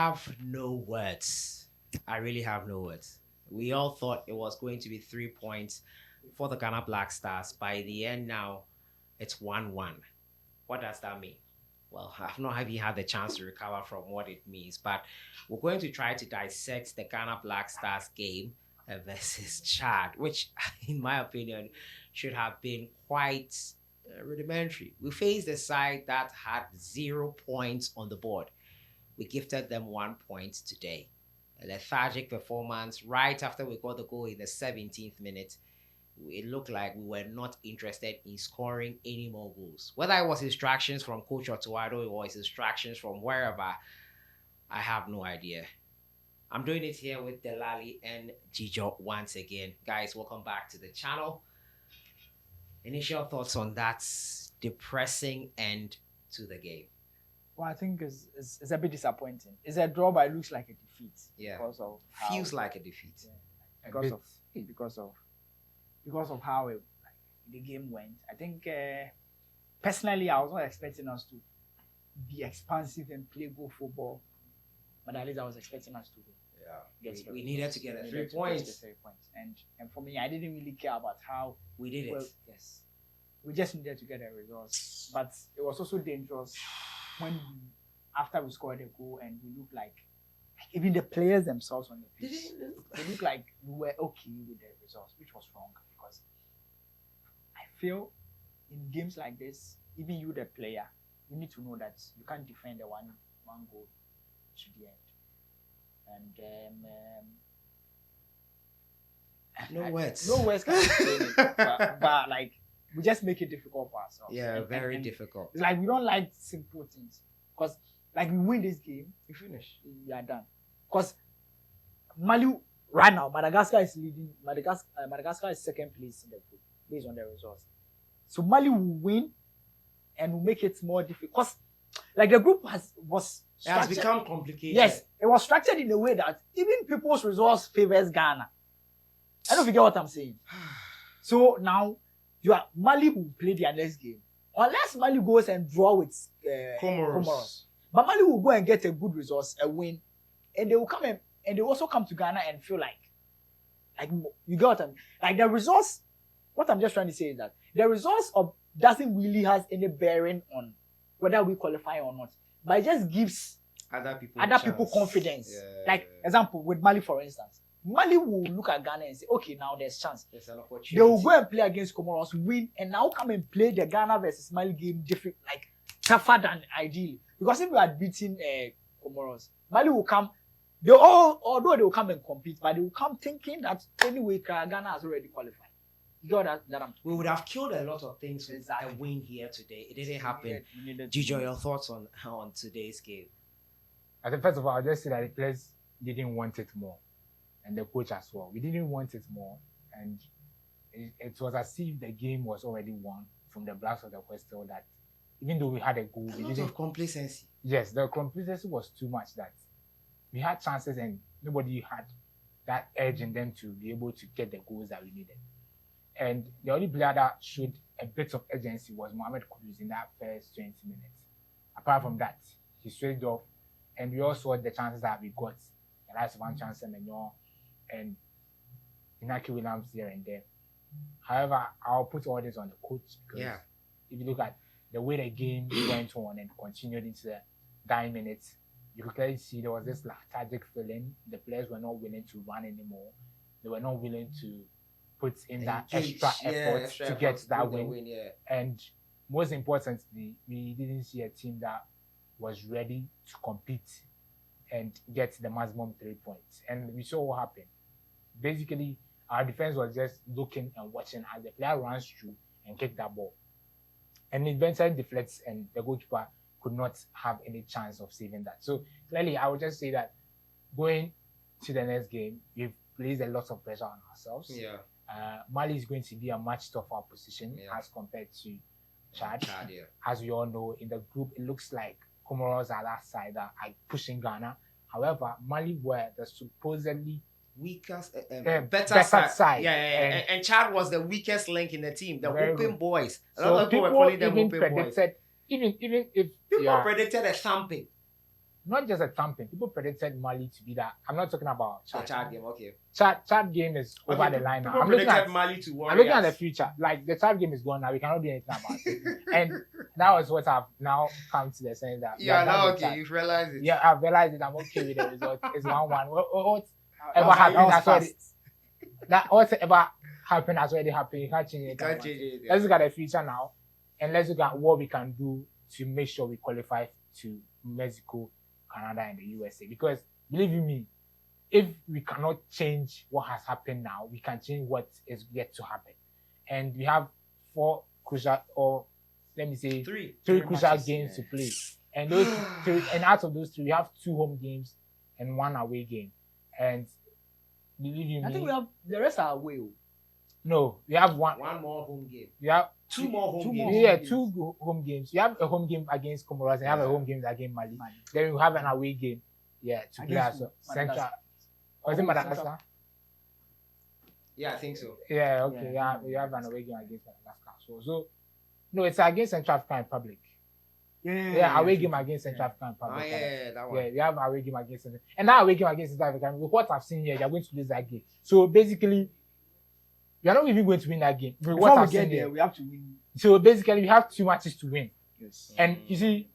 have no words. I really have no words. We all thought it was going to be 3 points for the Ghana Black Stars. By the end now, it's 1-1. What does that mean? Well, I've not even had the chance to recover from what it means, but we're going to try to dissect the Ghana Black Stars game versus Chad, which, in my opinion, should have been quite rudimentary. We faced a side that had 0 points on the board. We gifted them 1 point today. A lethargic performance right after we got the goal in the 17th minute. It looked like we were not interested in scoring any more goals. Whether it was instructions from Coach Otuado or instructions from wherever, I have no idea. I'm doing it here with Delali and Gijo once again. Guys, welcome back to the channel. Initial thoughts on that depressing end to the game? Well, I think it's a bit disappointing. It's a draw, but it looks like a defeat. Yeah. Because of feels like a defeat. Yeah, because of how the game went. I think personally, I was not expecting us to be expansive and play good football, but at least I was expecting us to win. Yeah, we needed to get 3 points. And for me, I didn't really care about how we did it. Yes, we just needed to get a result. But it was also dangerous when after we scored a goal and we looked like even the players themselves on the pitch, they looked like we were okay with the results, which was wrong because I feel in games like this, even you the player, you need to know that you can't defend the one goal to the end. And no words can explain it, but like we just make it difficult for ourselves. Yeah, very difficult. It's like we don't like simple things because like we win this game, we finish, we are done. Because Mali right now, Madagascar is leading. Madagascar is second place in the group based on their results. So Mali will win and will make it more difficult. Because like the group has become complicated. Yes, it was structured in a way that even people's results favors Ghana. I don't forget what I'm saying. So now Mali will play their next game. Unless Mali goes and draw with Comoros. But Mali will go and get a good result, a win, and they will come and they also come to Ghana and feel like you got them. Like the results, what I'm just trying to say is that the results of doesn't really has any bearing on whether we qualify or not. But it just gives other people confidence. Yeah. Like example with Mali, for instance. Mali will look at Ghana and say, okay, now there's chance. There's an opportunity. They will go and play against Comoros, win, and now come and play the Ghana versus Mali game different, like tougher than ideally. Because if we had beaten Comoros, Mali will come. Although they will come and compete, but they will come thinking that anyway, Ghana has already qualified. You got that? We would have killed a lot of things with a win here today. It didn't happen. Gijo, your thoughts on today's game? I think first of all, I'll just say that the players didn't want it more. And the coach as well. We didn't want it more. And it was as if the game was already won from the blast of the Western, that even though we had a goal, we didn't have complacency. Yes, the complacency was too much that we had chances and nobody had that edge in them to be able to get the goals that we needed. And the only player that showed a bit of urgency was Mohamed Kudus in that first 20 minutes. Apart from that, he switched off, and we also saw the chances that we got. The last one chance, and Inaki Williams here and there. However, I'll put all this on the coach because if you look at the way the game went on and continued into the dying minutes, you could clearly see there was this lethargic feeling. The players were not willing to run anymore. They were not willing to put in that extra effort to get that win. And most importantly, we didn't see a team that was ready to compete and get the maximum 3 points. And we saw what happened. Basically, our defense was just looking and watching as the player runs through and kick that ball. And eventually deflects, and the goalkeeper could not have any chance of saving that. So clearly, I would just say that going to the next game, we've placed a lot of pressure on ourselves. Yeah. Mali is going to be a much tougher position as compared to Chad. As we all know, in the group, it looks like Comoros are that side that are pushing Ghana. However, Mali were the supposedly weakest, better side. And Chad was the weakest link in the team. The whooping boys. A lot of people were calling them whooping boys. Even if people predicted a thumping. not just a thumping. People predicted Mali to be that. I'm not talking about The Chad. Chad game, okay. Chad game is over Okay, the line now. people I'm looking predicted at Mali to Warriors. I'm looking at the future. Like the Chad game is gone now. We cannot do anything about it. And that was what I've now come to the sense that Yeah, now okay. you've realized it. Yeah, I've realized it. I'm okay with the result. It's 1-1. Whatever That happened, was that's already fast. that whatever happened has already happened. You can't change it. You can't change it. Let's look at the future now, and let's look at what we can do to make sure we qualify to Mexico, Canada, and the USA. Because believe you me, if we cannot change what has happened now, we can change what is yet to happen. And we have 4 crucial, or let me say, Three crucial matches, games yeah. to play. And those 3, and out of those 3, we have 2 home games and 1 away game. And believe you me, I think we have the rest are away. no, we have one. One more home game. We have Two more home games. Yeah, 2 home games. You have a home game against Comoros and you have a home game against Mali. Then you have an away game. Yeah, to play as Against Central. Was it Madagascar? Yeah, I think so. Yeah, okay. Yeah, we have an away game against Madagascar. So no, it's against Central African Republic. Yeah, away game against Central African Republic. Yeah, that one. Yeah, we have an away game against Central. And that away game against Central Africa, with what I've seen here, you're going to lose that game. So basically, you're not even going to win that game. With what Before I've we get seen there, here. we have to win. So basically, we have 2 matches to win. Yes. And you see,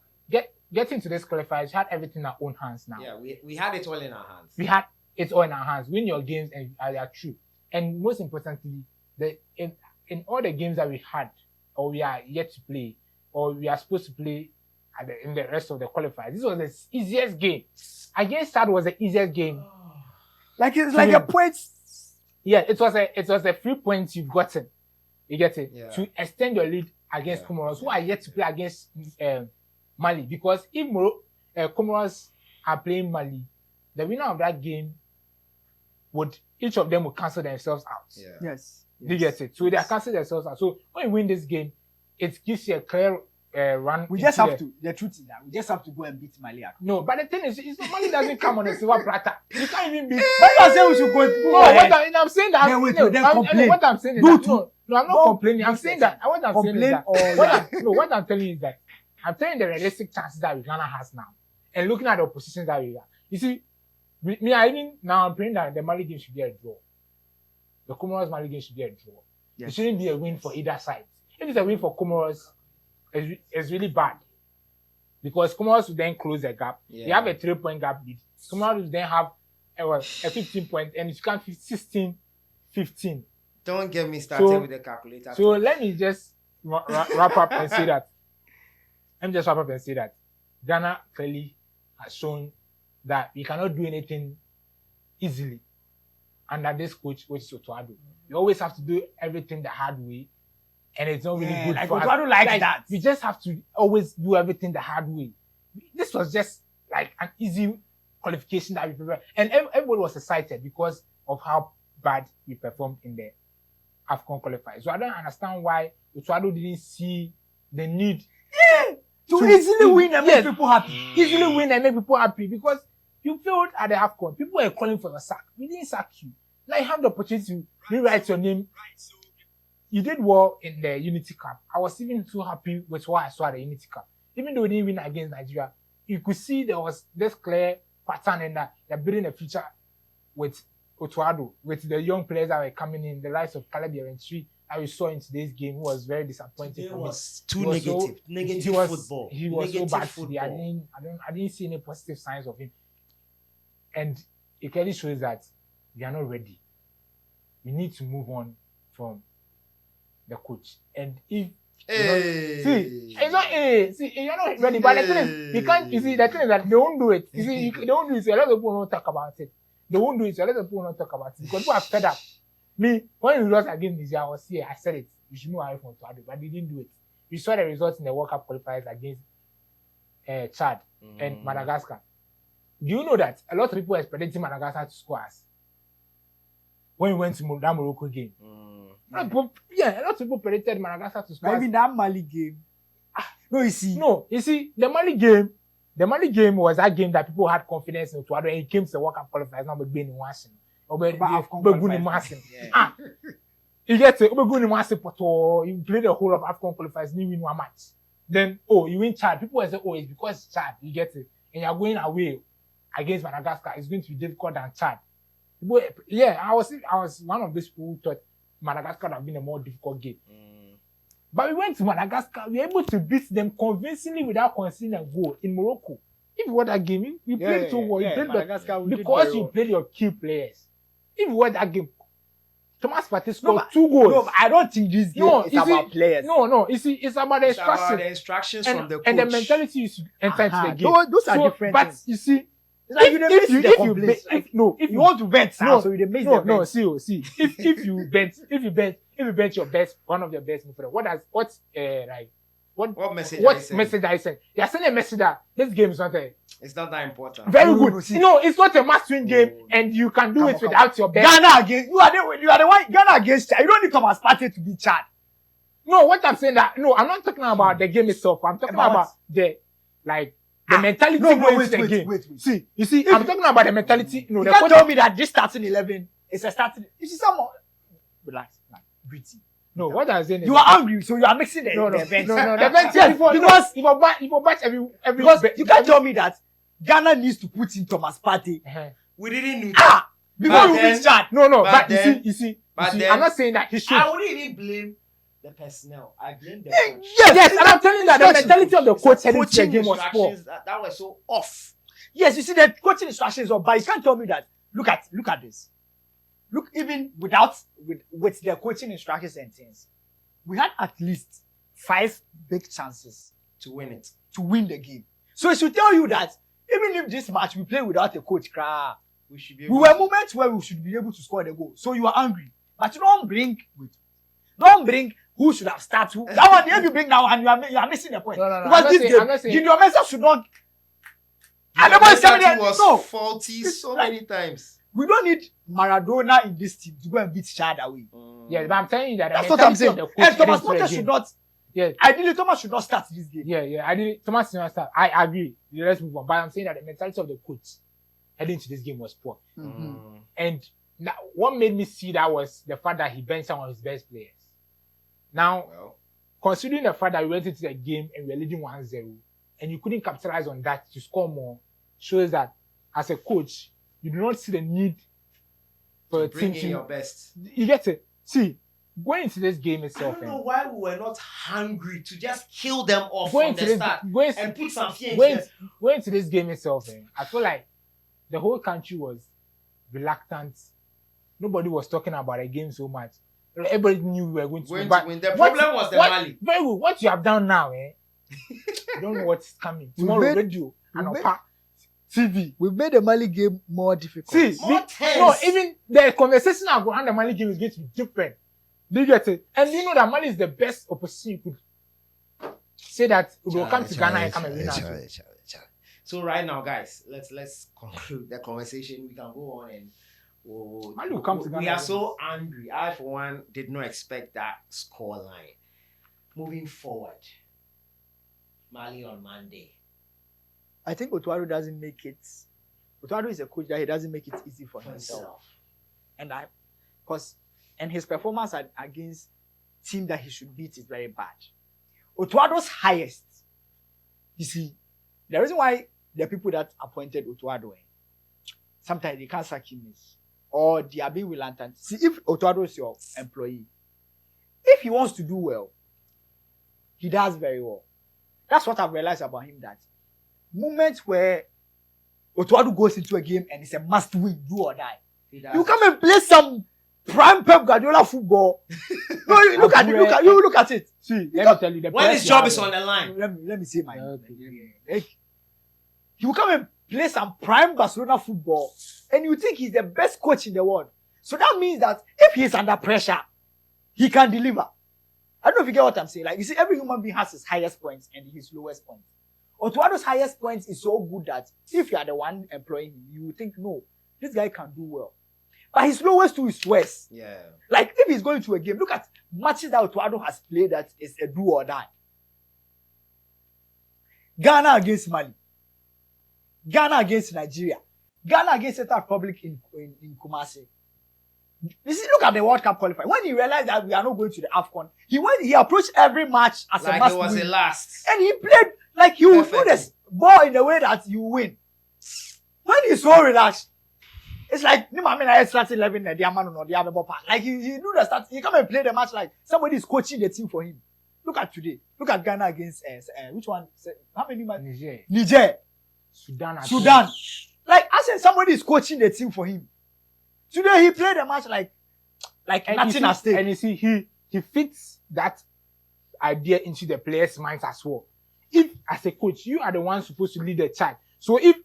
getting to this qualifiers, we had everything in our own hands now. Yeah, we had it all in our hands. We had it all in our hands. Win your games and they are true. And most importantly, in all the games that we had, or we are yet to play, or we are supposed to play in the rest of the qualifiers, this was the easiest game. Against Chad was the easiest game. Like it's like a point. Yeah, it was a 3 points you've gotten. You get it? Yeah. To extend your lead against Comoros, who are yet to play against Mali. Because if Comoros are playing Mali, the winner of that game each of them would cancel themselves out. Yeah. Yes. You get it? So they are canceling themselves out. So when you win this game, it gives you a clear run. We just have to. The truth is that we just have to go and beat Mali. No, but the thing is, Mali doesn't come on a silver platter. You can't even beat. But you are saying we should go. No, I'm saying that. Then wait, no, then complain. What I'm saying is Do that, to- no, I'm not No, complaining. I'm saying that. What I'm saying is that. What I'm telling you is that I'm telling the realistic chances that Ghana has now, and looking at the oppositions that we are. You see, I'm praying that the Mali game should be a draw. The Comoros Mali game should be a draw. Yes. It shouldn't be a win for either side. If it's a win for Comoros, it's really bad. Because Comoros will then close the gap. Yeah. They have a 3-point gap lead. Comoros will then have a 15 point, and you can 16-15. Don't get me started with the calculator. So let me just wrap up and say that. Let me just wrap up and say that Ghana clearly has shown that we cannot do anything easily under this coach, which is Otuado. You always have to do everything the hard way, and it's not really good like for us. Otuado likes that. We just have to always do everything the hard way. This was just like an easy qualification that we prepared, and everybody was excited because of how bad we performed in the AFCON qualifiers. So I don't understand why Otuado didn't see the need to easily win and make people happy. Easily win and make people happy because you failed at the AFCON. People were calling for your sack. We didn't sack you. Now you have the opportunity to rewrite your name. You did well in the Unity Cup. I was even so happy with what I saw at the Unity Cup. Even though we didn't win against Nigeria, you could see there was this clear pattern in that they're building a future with Otuado, with the young players that were coming in, the likes of Caleb Yerentry that we saw in today's game, who was very disappointing. It for me. was too He was negative. so- Negative he was, football. He was Negative so bad football. today. I didn't see any positive signs of him. And it clearly shows that we are not ready. We need to move on from the coach. And if you're not ready. But the thing is, you can't. You see, the thing is that they won't do it. You see, they won't do it. So a lot of people won't talk about it. They won't do it. So a lot of people won't talk about it because people are fed up. Me, when we lost against Nigeria, I was here. I said it. You should move away from Otuado, but they didn't do it. We saw the results in the World Cup qualifiers against Chad and Madagascar. Do you know that a lot of people were predicting Madagascar to score us when we went to that Morocco game? A lot of people predicted Madagascar to score us. Maybe that Mali game. No, you see, the Mali game was that game that people had confidence in Otuado, and he came to the World Cup qualifiers. Now we're being washing. You get it. You play the whole of AFCON qualifiers, you win one match. Then, you win Chad. People will say, it's because it's Chad. You get it. and you're going away against Madagascar, it's going to be difficult than Chad. But, yeah, I was one of those people who thought Madagascar would have been a more difficult game. But we went to Madagascar, we were able to beat them convincingly without conceding a goal in Morocco. If you watch that game, you played so well. You played because you played your key players. If you watch that game, Thomas Partey scored 2 goals. No, I don't think this game is about players. No, you see, it's about the instructions. About the instructions from the coach. And the mentality you should enter into the game. Those are different but things. You see, like if you want to bet, so you miss the bet. See, if you bet your best, one of your best midfielder, what message are you sending? You're sending a message that this game is not it's not that important. Very good. It's not a must-win game, and you can do it without your best. Ghana against you are the one. Ghana against Chad. You don't need Thomas Partey to be Chad. No, what I'm saying I'm not talking about the game itself. I'm talking about the mentality going into the game. Wait. See, you see, I'm talking about the mentality. You can't tell me that this starting 11 is a starting. You see, someone relax, breathe. No, what I'm saying is you are angry, so you are mixing the events. No, the events. Yes, because if you batch every because you can't tell me that Ghana needs to put in Thomas Partey. We didn't need that. Before we reach Chad. No, but you see, I'm not saying that he should. I wouldn't even blame the personnel. I blame the coach. Yes, and I'm telling you that the mentality of the coach heading to the game was poor. That was so off. Yes, you see the coaching instructions are, but you can't tell me that. Look at this. Look, even with the coaching instructions and things, we had at least 5 big chances to win the game. So it should tell you that even if this match we play without a coach, we were moments where we should be able to score the goal. So you are angry, but you don't bring who should have started. That one, if you bring now and you are missing the point. No. Because this game, your message should not. And the boy is coming there. No, faulty so many times. We don't need Maradona in this team to go and beat Chad away. Yeah, but I'm telling you that that's what I'm saying. And Thomas Partey should not. Yeah. Ideally, Thomas should not start this game. Yeah. Ideally, Thomas should not start. I agree. Let's move on. But I'm saying that the mentality of the coach heading to this game was poor. And now, what made me see that was the fact that he benched some of his best players. Now, considering the fact that we went into the game and we were leading 1-0, and you couldn't capitalize on that to score more, shows that as a coach, you do not see the need for a team to your best. You get it? See, going into this game itself. I don't know why we were not hungry to just kill them off from the start and put some fear in them. Going into this game itself, I feel like the whole country was reluctant. Nobody was talking about the game so much. Everybody knew we were going to win. The problem was the Mali. Very good. What you have done now, you don't know what's coming. Tomorrow, radio and TV. We've made the Mali game more difficult. See, even the conversation around the Mali game is going to be different. Do you get it? And you know that Mali is the best opposition you could say that we will come to Ghana and come and win us. So right now, guys, let's conclude the conversation. We can go on and we are so angry. I, for one, did not expect that score line. Moving forward, Mali on Monday. I think Otuado doesn't make it. Otuado is a coach that he doesn't make it easy for himself. And his performance against team that he should beat is very bad. Otuado's highest. You see, the reason why the people that appointed Otuado, sometimes they can't sack him, or they are being reluctant. See, if Otuado is your employee, if he wants to do well, he does very well. That's what I've realized about him, that moments where Otuado goes into a game and it's a must-win, do or die, you come and play some prime Pep Guardiola football. No, you look at it. See, let me tell you, when his job is on the line. Let me say my. He will come and play some prime Barcelona football, and you think he's the best coach in the world. So that means that if he's under pressure, he can deliver. I don't know if you get what I'm saying. Like, you see, every human being has his highest points and his lowest points. Otuado's highest points is so good that if you are the one employing him, you think, no, this guy can do well. But his lowest too is worse. Yeah. Like, if he's going to a game, look at matches that Otuado has played that is a do or die. Ghana against Mali. Ghana against Nigeria. Ghana against South Republic in Kumasi. You see, look at the World Cup qualifier. When he realized that we are not going to the AFCON, he approached every match as a must win. Like it was a last. And he played like he would do this. ball in the way that you win. When he's so relaxed, it's like I start 11 and the man or the other part. Like he do the start, he come and play the match like somebody is coaching the team for him. Look at today. Look at Ghana against which one? How many matches? Niger. Sudan. Like I said, somebody is coaching the team for him. Today he played the match like nothing at stake. And you see, he fits that idea into the players' minds as well. If as a coach, you are the one supposed to lead the charge. So if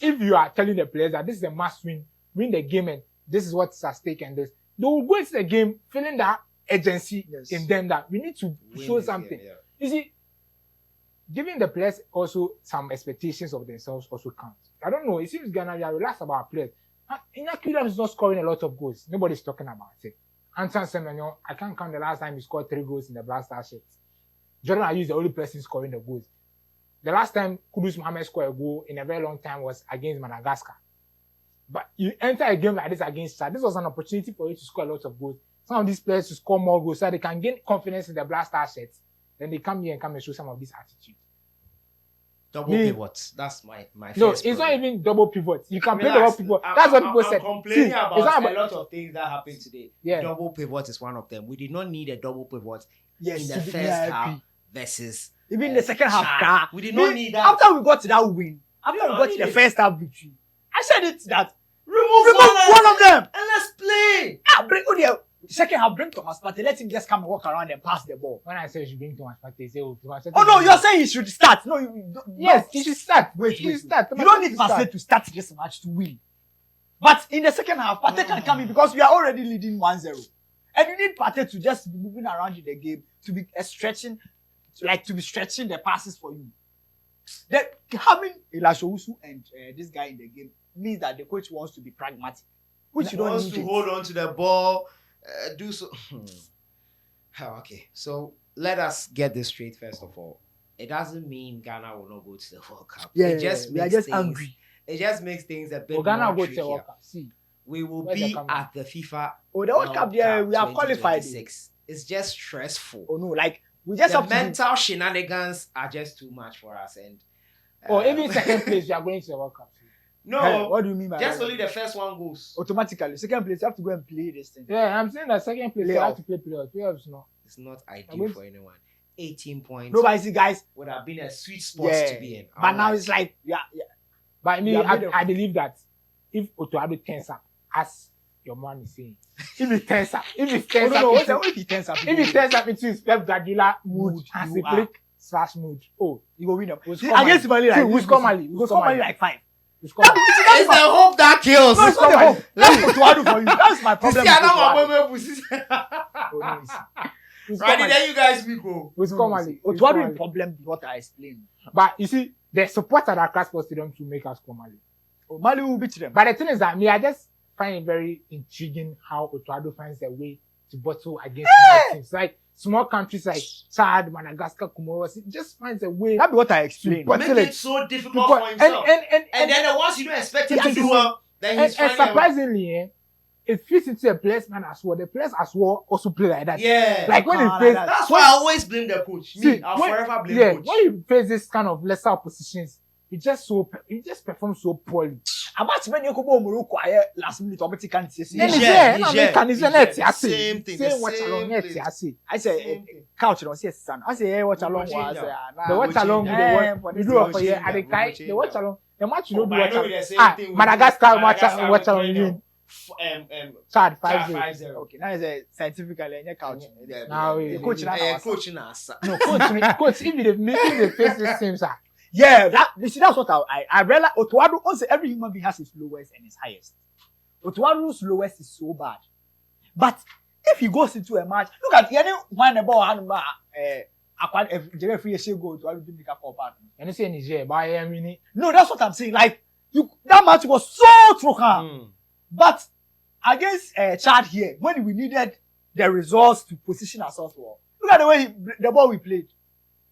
you are telling the players that this is a must win the game and this is what's at stake and this, they will go into the game feeling that urgency in them that we need to show something. Game, yeah. You see, giving the players also some expectations of themselves also counts. I don't know. It seems Ghana, we are relaxed about our players. Iñaki is not scoring a lot of goals. Nobody's talking about it. Antoine Semenyo, I can't count the last time he scored 3 goals in the Black Star shirt. Jordan Ayew is the only person scoring the goals. The last time Kudus Mohammed scored a goal in a very long time was against Madagascar. But you enter a game like this against Chad, this was an opportunity for you to score a lot of goals. Some of these players to score more goals so they can gain confidence in the Black Star shirts. Then they come here and show some of this attitude. Double pivots. That's my No, first it's problem. not even double pivots. You can play double pivot. That's what people said. I'm complaining about it's not a lot of things that happened today. Yeah. Double pivot is one of them. We did not need a double pivot Yes, in the to be first happy. half versus Even the second half, Chad. We did not need that. After we got to that win, after we don't got to need the it. first half victory, I said it that Remove one of them. and let's play. Bring second half, bring Thomas Partey, let him just come and walk around and pass the ball. When I say you should bring Thomas Partey, say, Thomas Partey. Oh no, you're saying he should start. No, Yes, he should start. Wait. He should start. You don't need Partey to start this match to win. But in the second half, Partey can come in because we are already leading 1-0. And you need Partey to just be moving around in the game, to be stretching the passes for you. Then having Elashowusu and this guy in the game means that the coach wants to be pragmatic, which you don't wants need to it. hold on to the ball, do so. Okay, so let us get this straight first of all. It doesn't mean Ghana will not go to the World Cup. Yeah, it just we are makes just things, angry. It just makes things a bit Ghana more go to the trickier. World Cup. See, We will Where's be the camera? at the FIFA Oh, the World Cup, yeah, we are qualified. 2026. It's just stressful. Oh no, like we just The have to. mental shenanigans are just too much for us, and or even second place, you are going to the World Cup. no, Hey, what do you mean by just that? only the first one goes. Automatically, second place, you have to go and play this thing. Yeah, I'm saying that second place, you Playoff. have to play playoffs. Playoffs, no. It's not I'm ideal going- for anyone. 18 points No, but you see, guys, would have been a sweet spot yeah. to be in. But now it's like, yeah. But me, You have made I believe that if Otoado turns up, as your man is saying, if he turns up, Oh, into if he turns up, his Pep Guardiola mood, as you a break slash mood, oh, you go win them. We'll See, score against Mali, like, we score Mali. we score Mali like 5. we score Mali. it's the hope that kills. No, it's not the hope. That's Otuadu for you. That's my problem. See, I with Otuadu. know my pussy. Oh, no, it's- We score Right, Mali. there you guys we go. We score Mali. We score Otuadu Mali. in problem is what I explained. But you see, the support at Accra Sports Stadium to make us score Mali. Oh, Mali will beat them. But the thing is that me, I just find it very intriguing how Otuado finds a way to battle against small teams. Like small countries like Chad, Madagascar, Comoros, it just finds a way. That's what I explained. But- Make Until it so difficult But- for himself. and then the ones you don't expect him to Yeah, do well, then he's and finding a way. surprisingly, it fits into the players man as well. The players as well also play like that. Yeah. Like when Ah, he plays, like That's why I always blame the coach. Me, I'll forever blame yeah, coach. when he plays this kind of lesser oppositions, he just performs so poorly. About when you go to Morocco, last minute, obviously can't say. And Niger, it's Niger, Niger. Same thing, the watch same along, place. I say, Same thing. couch, don't say son. I say, hey, watch along. Go I change say, now. the watch along, we do it for you. change And the that, guy, we change the watch that. along, the match you Oh, don't do but I watch know along. the same thing with Madagascar Madagascar watch along, playing win. Chad Chad 5-0. 5-0. Okay, now it's a scientifically any couch. Now The coach now. coaching us. No, coach, if they face this same sir. Yeah, that's what I realized. Otuadu, also every human being has his lowest and his highest. Otuadu's lowest is so bad. But if he goes into a match, look at any one about Jerry Free go to make a call partner. And you say Niger, but I mean, No, that's what I'm saying. Like that match was so trocan. But against Chad here, when we needed the results to position ourselves well, look at the way the ball we played.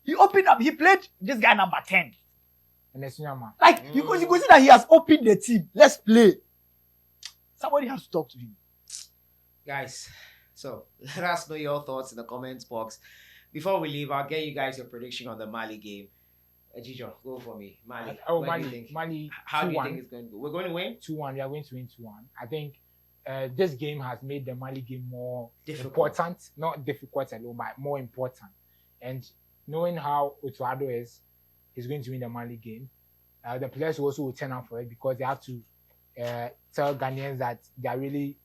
He opened up. He played this guy number 10. and that's your man. Like you could see that he has opened the team. Let's play. Somebody has to talk to him. Guys, so let us know your thoughts in the comments box. Before we leave, I'll get you guys your prediction on the Mali game. Ejijo, go for me. Mali. Oh, Where do you think? Mali. How do you 2-1. think it's going to go? We're going to win? 2-1. We are going to win 2-1. I think this game has made the Mali game more Difficult. important. Not difficult alone, but more important. And knowing how Otuado is, he's going to win the Mali game. The players also will turn up for it because they have to tell Ghanaians that they are really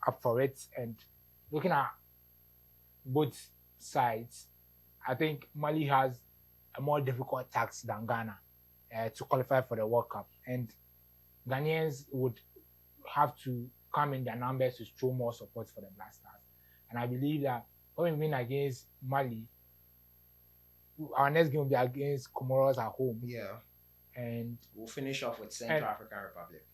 up for it. And looking at both sides, I think Mali has a more difficult task than Ghana to qualify for the World Cup. And Ghanaians would have to come in their numbers to show more support for the Black Stars. And I believe that when we win against Mali, our next game will be against Comoros at home. Yeah. And we'll finish off with Central African Republic.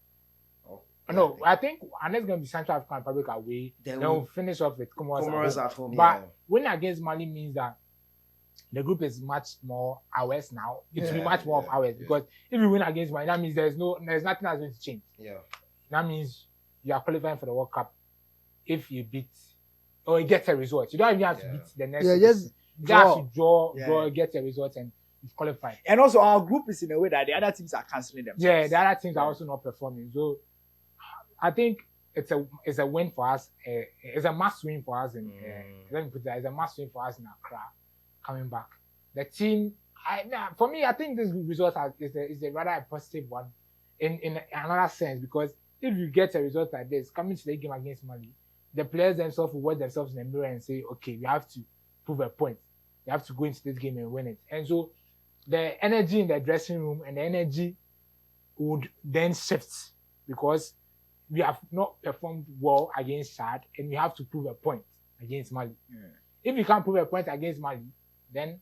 No, I think our next game will be Central African Republic away. Then we'll finish off with Comoros at home. But winning against Mali means that the group is much more ours now. It will be much more of ours because if we win against Mali, that means there's nothing that's going to change. Yeah. That means you are qualifying for the World Cup if you beat or you get a result. You don't even have to beat the next. Yeah, just draw, get a result, and you've qualified. And also, our group is in a way that the other teams are cancelling themselves. Yeah, the other teams are also not performing. So, I think it's a win for us. It's a must win for us. Let me put that. It's a must win for us in Accra. Coming back, the team. For me, I think this result is a rather positive one, in another sense, because if you get a result like this, coming to the game against Mali, the players themselves will watch themselves in the mirror and say, okay, we have to prove a point. We have to go into this game and win it. And so the energy in the dressing room and the energy would then shift because we have not performed well against Chad and we have to prove a point against Mali. If you can't prove a point against Mali, then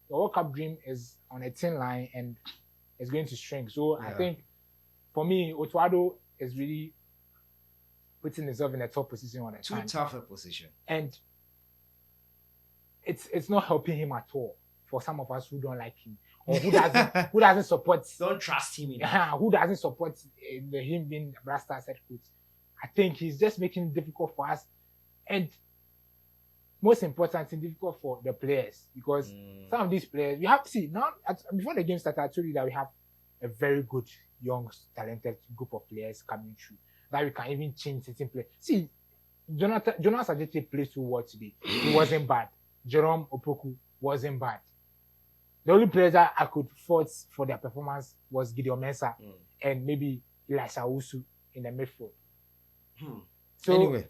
the World Cup dream is on a thin line and it's going to shrink. So I think for me, Otuado is really putting himself in a top position on the time. Too tough a position. And it's not helping him at all for some of us who don't like him or who doesn't support. Don't trust him enough. Who doesn't support him being the Black Stars head coach. I think he's just making it difficult for us, and most importantly, difficult for the players because some of these players we have to see now. Before the game started, I told you that we have a very good, young, talented group of players coming through that we can even change certain players. See, Jonas Ajete played too well today. He wasn't bad. Jerome Opoku wasn't bad. The only players that I could fault for their performance was Gideon Mensah and maybe Elisha Owusu in the midfield. So anyway,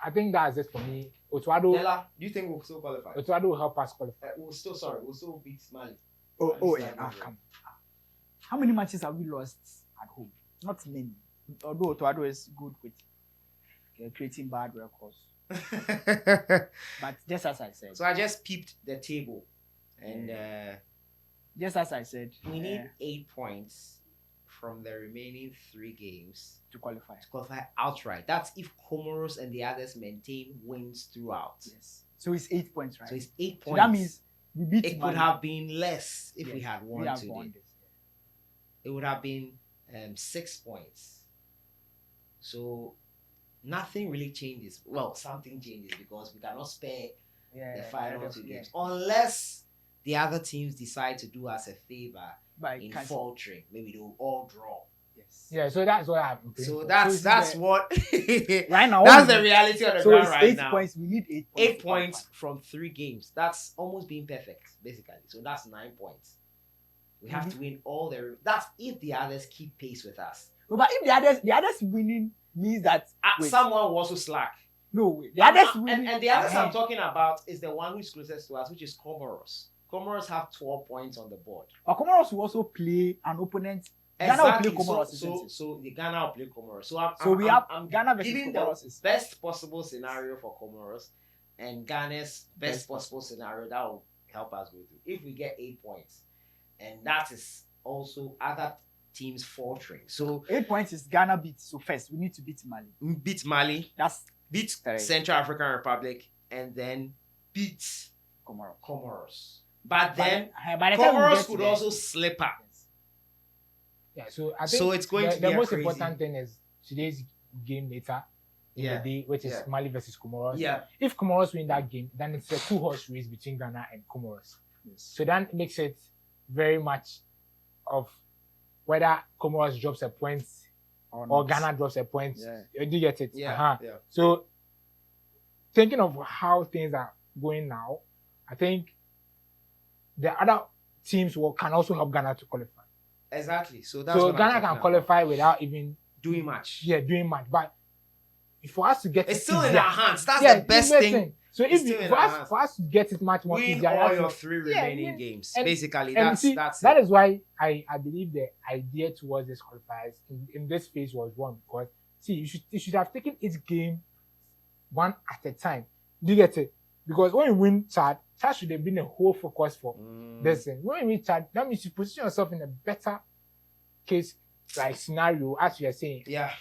I think that's it for me. Otuado. Dela, do you think we'll still qualify? Otuado will help us qualify. We'll still beat Mali. Come. How many matches have we lost at home? Not many. Although Otuado is good with creating bad records. But just as I said. So I just peeped the table. And just as I said. We need 8 points from the remaining 3 games to qualify outright. That's if Comoros and the others maintain wins throughout. Yes. So it's 8 points, right? So it's 8 points. So that means we beat it could have been less if we had won today. It would have been 6 points. So nothing really changes. Well, something changes because we cannot spare the final 2 games unless the other teams decide to do us a favor in faltering. Maybe they'll all draw. Yes. Yeah, so that's what I'm thinking. So that's what right now. That's the reality of the ground right now. 8 points. We need 8 points. 8 points from 3 games. That's almost being perfect, basically. So that's 9 points. We have to win all the. That's if the others keep pace with us. No, but if the others winning means that someone will also slack. No, the others winning. And the others I'm talking about is the one who's closest to us, which is Comoros. Comoros have 12 points on the board. But Comoros will also play an opponent. Exactly. Ghana will play Comoros. So the Ghana will play Comoros. I'm Ghana versus giving Comoros. The best possible scenario for Comoros and Ghana's best possible scenario that will help us go through. If we get 8 points, and that is also other teams faltering. So 8 points is Ghana beat. So first we need to beat Mali. Beat Mali. Beat correct. Central African Republic, and then beat Comoros. But then Comoros could also slip up. Yeah, so I think it's going to be the most crazy. important thing is today's game later in the day, which is Mali versus Comoros. Yeah. If Comoros win that game, then it's a 2-horse race between Ghana and Comoros. Yes. So that makes it very much of whether Comoros drops a point or Ghana drops a point. Yeah. You do get it? Yeah. So thinking of how things are going now, I think the other teams can also help Ghana to qualify. Exactly. So that's So what Ghana I'm can talking qualify without even doing much. doing much. But for us to get It's it still in easier, our hands. That's yeah, the best it's thing. So It's if still in for our us hands. for us to get it much more Win easier, all your that's 3 yeah, remaining win. games. And- Basically, and that's see, that's that it. is why I believe the idea towards this qualifiers in this phase was wrong, because see, you should have taken each game one at a time. Do you get it? Because when you win Chad should have been a whole focus for this thing. When you win Chad, that means you position yourself in a better case like scenario, as you are saying. Yeah.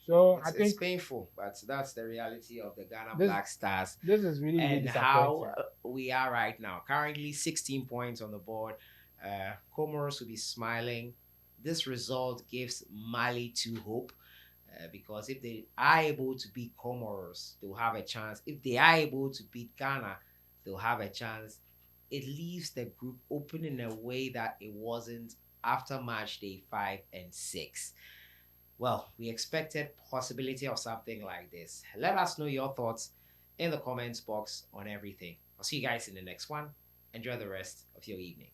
So It's, I think it's painful, but that's the reality of the Ghana This- Black Stars this is really, really and disappointing. how we are right now. Currently, 16 points on the board. Comoros will be smiling. This result gives Mali 2 hope. Because if they are able to beat Comoros, they'll have a chance. If they are able to beat Ghana, they'll have a chance. It leaves the group open in a way that it wasn't after match day 5 and 6. Well, we expected possibility of something like this. Let us know your thoughts in the comments box on everything. I'll see you guys in the next one. Enjoy the rest of your evening.